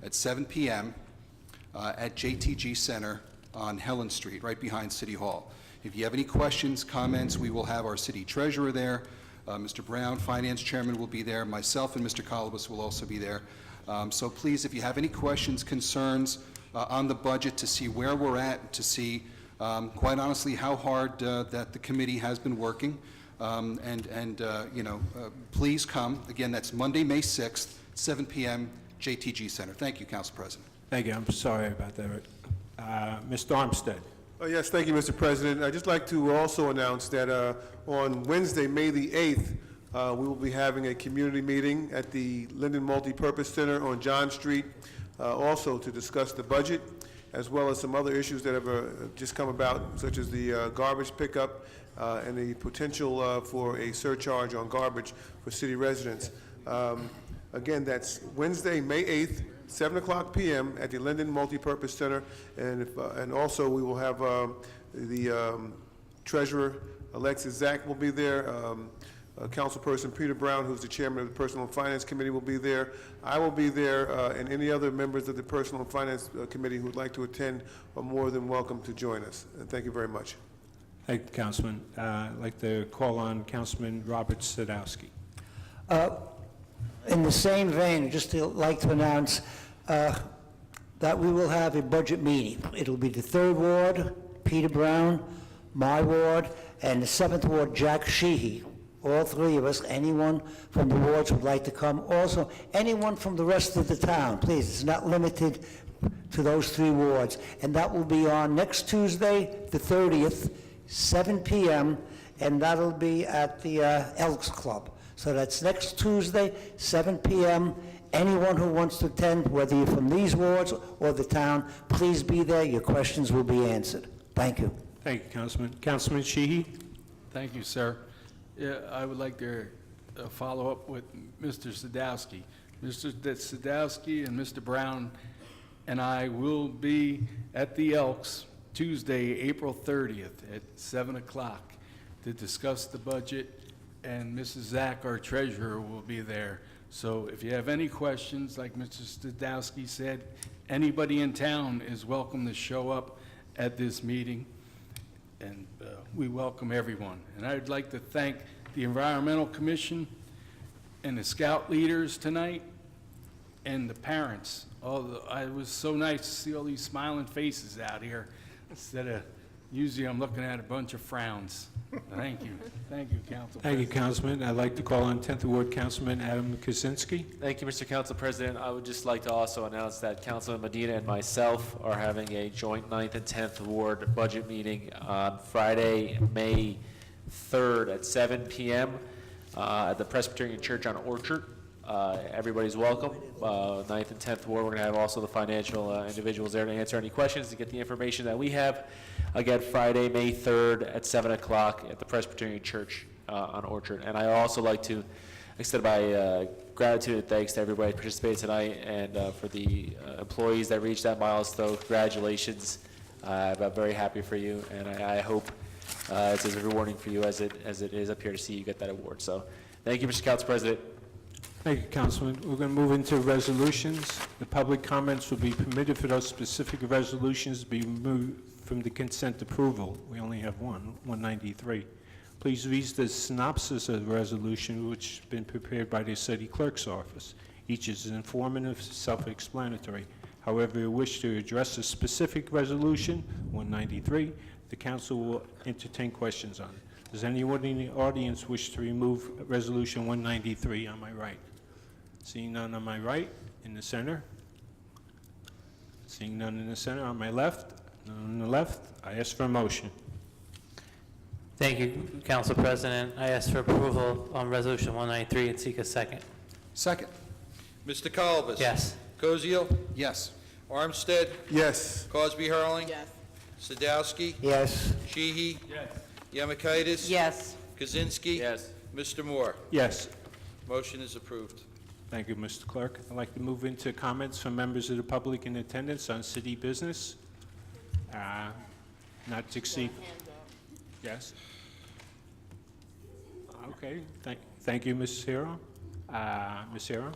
at 7 p.m. At JTG Center on Helen Street, right behind City Hall. If you have any questions, comments, we will have our city treasurer there. Mr. Brown, finance chairman, will be there. Myself and Mr. Colibus will also be there. So please, if you have any questions, concerns on the budget, to see where we're at, to see, quite honestly, how hard that the committee has been working, please come. Again, that's Monday, May 6th, 7 p.m., JTG Center. Thank you, Council President. Thank you. I'm sorry about that. Mr. Armstead. Yes, thank you, Mr. President. I'd just like to also announce that on Wednesday, May the 8th, we will be having a community meeting at the Linden Multipurpose Center on John Street, also to discuss the budget, as well as some other issues that have just come about, such as the garbage pickup and the potential for a surcharge on garbage for city residents. Again, that's Wednesday, May 8th, 7 o'clock p.m. at the Linden Multipurpose Center, and also we will have the Treasurer Alexis Zach will be there. Councilperson Peter Brown, who's the chairman of the Personal and Finance Committee, will be there. I will be there, and any other members of the Personal and Finance Committee who would like to attend are more than welcome to join us. And thank you very much. Thank you, Councilman. I'd like to call on Councilman Robert Sadowski. In the same vein, just to like to announce that we will have a budget meeting. It'll be the 3rd Ward, Peter Brown, my ward, and the 7th Ward, Jack Sheehy. All three of us, anyone from the wards would like to come. Also, anyone from the rest of the town, please. It's not limited to those 3 wards. And that will be on next Tuesday, the 30th, 7 p.m., and that'll be at the Elks Club. So that's next Tuesday, 7 p.m. Anyone who wants to attend, whether you're from these wards or the town, please be there. Your questions will be answered. Thank you. Thank you, Councilman. Councilman Sheehy? Thank you, sir. Yeah, I would like to follow up with Mr. Sadowski. Mr. Sadowski and Mr. Brown and I will be at the Elks Tuesday, April 30th at 7 o'clock to discuss the budget, and Mrs. Zach, our treasurer, will be there. So if you have any questions, like Mr. Sadowski said, anybody in town is welcome to show up at this meeting, and we welcome everyone. And I'd like to thank the Environmental Commission and the Scout leaders tonight and the parents. It was so nice to see all these smiling faces out here instead of usually I'm looking at a bunch of frowns. Thank you. Thank you, Council Thank you, President. Councilman. I'd like to call on 10th Ward Councilman Adam Kaczynski. Thank you, Mr. Council President. I would just like to also announce that Councilman Medina and myself are having a joint 9th and 10th Ward budget meeting on Friday, May 3rd at 7 p.m. At the Presbyterian Church on Orchard. Everybody's welcome. 9th and 10th Ward, we're going to have also the financial individuals there to answer any questions, to get the information that we have. Again, Friday, May 3rd at 7 o'clock at the Presbyterian Church on Orchard. And I also like to extend my gratitude and thanks to everybody who participated tonight, and for the employees that reached that milestone. Congratulations. I'm very happy for you, and I hope it's as rewarding for you as it is up here to see you get that award. So thank you, Mr. Council President. Thank you, Councilman. We're going to move into resolutions. The public comments will be permitted for those specific resolutions to be removed from the consent approval. We only have one, 193. Please read the synopsis of the resolution, which has been prepared by the city clerk's office. Each is informative, self-explanatory. However, you wish to address a specific resolution, 193, the council will entertain questions on it. Does anyone in the audience wish to remove resolution 193 on my right? Seeing none on my right, in the center. Seeing none in the center, on my left, none on the left, I ask for a motion. Thank you, Council President. I ask for approval on Resolution 193 and seek a second. Second. Mr. Colibus? Yes. Koziel? Yes. Armstead? Yes. Cosby Hurling? Yes. Sadowski? Yes. Sheehy? Yes. Yemakaitis? Yes. Kaczynski? Yes. Mr. Moore? Yes. Motion is approved. Thank you, Mr. Clerk. I'd like to move into comments from members of the public in attendance on city business. Not to exceed. Yes? Okay, thank you, Ms. Hero. Ms. Hero?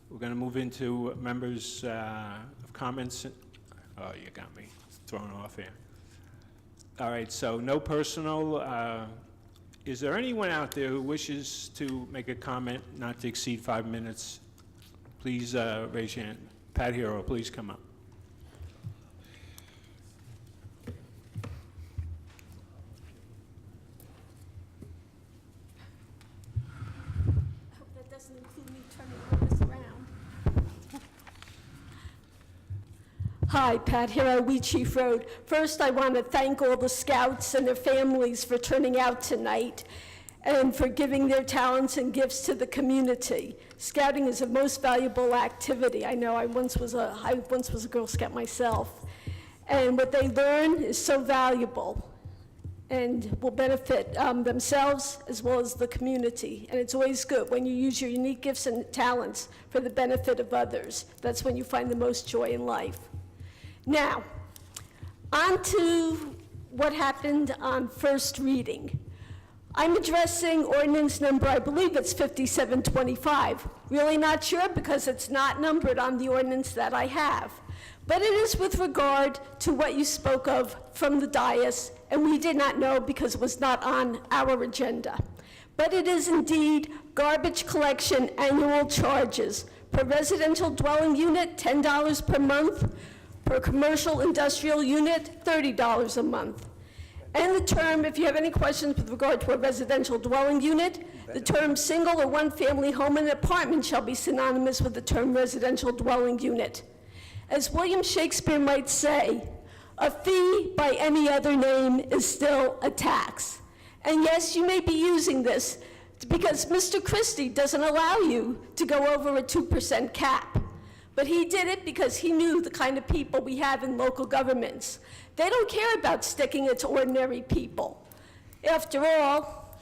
We're going to move into members of comments. Oh, you got me thrown off here. All right, so no personal. Is there anyone out there who wishes to make a comment not to exceed 5 minutes? Please raise your hand. Pat Hero, please come up. I hope that doesn't include me turning this around. Hi, Pat Hero, Wheatsheaf Road. First, I want to thank all the scouts and their families for turning out tonight and for giving their talents and gifts to the community. Scouting is a most valuable activity. I know I once was a Girl Scout myself. And what they learn is so valuable and will benefit themselves as well as the community. And it's always good when you use your unique gifts and talents for the benefit of others. That's when you find the most joy in life. Now, on to what happened on first reading. I'm addressing ordinance number, I believe it's 5725. Really not sure because it's not numbered on the ordinance that I have. But it is with regard to what you spoke of from the dais, and we did not know because it was not on our agenda. But it is indeed garbage collection annual charges. Per residential dwelling unit, $10 per month. Per commercial industrial unit, $30 a month. And the term, if you have any questions with regard to a residential dwelling unit, the term single or one-family home and apartment shall be synonymous with the term residential dwelling unit. As William Shakespeare might say, a fee by any other name is still a tax. And yes, you may be using this because Mr. Christie doesn't allow you to go over a 2% cap. But he did it because he knew the kind of people we have in local governments. They don't care about sticking it to ordinary people. After all,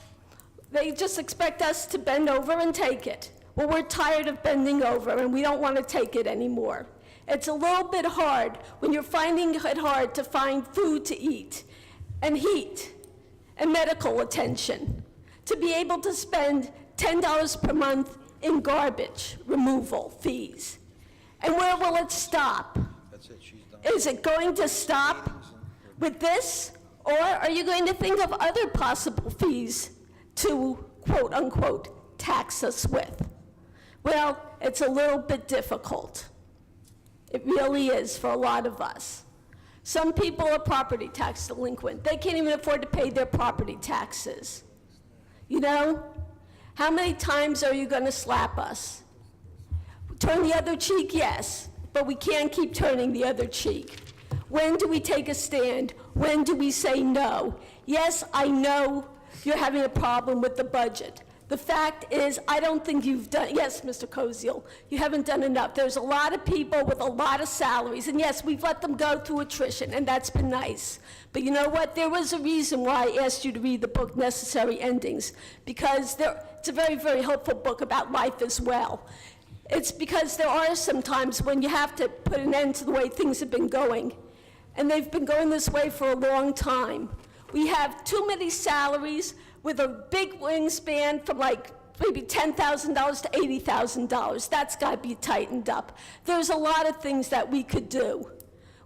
they just expect us to bend over and take it. Well, we're tired of bending over and we don't want to take it anymore. It's a little bit hard when you're finding it hard to find food to eat and heat and medical attention, to be able to spend $10 per month in garbage removal fees. And where will it stop? That's it, she's done. Is it going to stop with this? Or are you going to think of other possible fees to, quote unquote, tax us with? Well, it's a little bit difficult. It really is for a lot of us. Some people are property tax delinquent. They can't even afford to pay their property taxes. You know, how many times are you going to slap us? Turn the other cheek, yes, but we can't keep turning the other cheek. When do we take a stand? When do we say no? Yes, I know you're having a problem with the budget. The fact is, I don't think you've done, yes, Mr. Koziel, you haven't done enough. There's a lot of people with a lot of salaries, and yes, we've let them go through attrition, and that's been nice. But you know what? There was a reason why I asked you to read the book, Necessary Endings, because it's a very, very helpful book about life as well. It's because there are some times when you have to put an end to the way things have been going. And they've been going this way for a long time. We have too many salaries with a big wingspan from like maybe $10,000 to $80,000. That's got to be tightened up. There's a lot of things that we could do.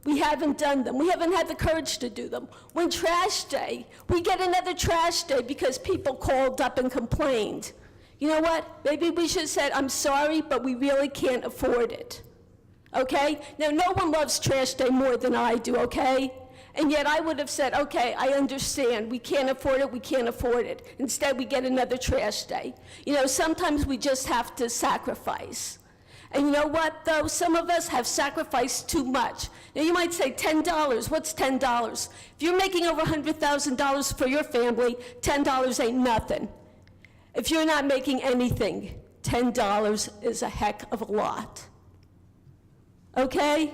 We haven't done them. We haven't had the courage to do them. When trash day, we get another trash day because people called up and complained. You know what? Maybe we should have said, I'm sorry, but we really can't afford it. Okay? Now, no one loves trash day more than I do, okay? And yet I would have said, okay, I understand. We can't afford it. We can't afford it. Instead, we get another trash day. You know, sometimes we just have to sacrifice. And you know what, though? Some of us have sacrificed too much. Now, you might say, $10. What's $10? If you're making over $100,000 for your family, $10 ain't nothing. If you're not making anything, $10 is a heck of a lot. Okay?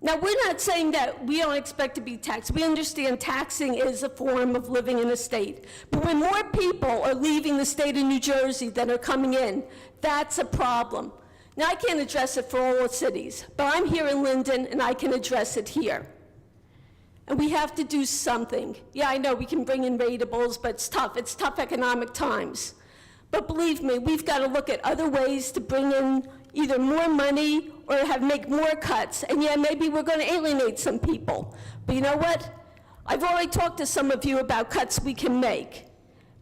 Now, we're not saying that we don't expect to be taxed. We understand taxing is a form of living in a state. But when more people are leaving the state of New Jersey than are coming in, that's a problem. Now, I can't address it for all the cities, but I'm here in Linden, and I can address it here. And we have to do something. Yeah, I know we can bring in ratables, but it's tough. It's tough economic times. But believe me, we've got to look at other ways to bring in either more money or make more cuts. And yeah, maybe we're going to alienate some people. But you know what? I've already talked to some of you about cuts we can make.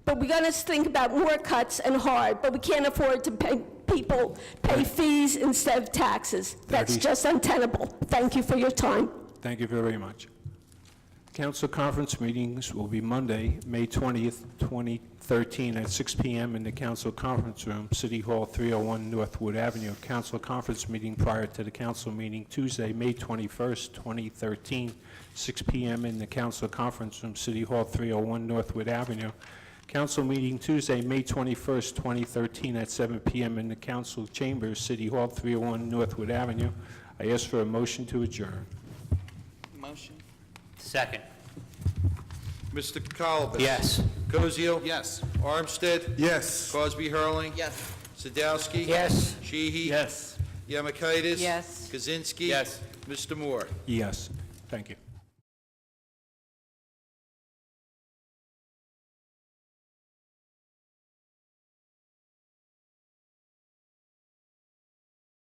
But we got to think about more cuts and hard, but we can't afford to pay fees instead of taxes. That's just untenable. Thank you for your time. Thank you very much. Council conference meetings will be Monday, May 20th, 2013, at 6 p.m. in the council conference room, City Hall, 301 Northwood Avenue. Council conference meeting prior to the council meeting, Tuesday, May 21st, 2013, 6 p.m. in the council conference room, City Hall, 301 Northwood Avenue. Council meeting Tuesday, May 21st, 2013, at 7 p.m. in the council chambers, City Hall, 301 Northwood Avenue. I ask for a motion to adjourn. Motion. Second. Mr. Colbus? Yes. Cosio? Yes. Armstead? Yes. Crosby Hurling? Yes. Sadowski? Yes. Sheehy? Yes. Yemakaitis? Yes. Kaczynski? Yes. Mr. Moore? Yes. Thank you.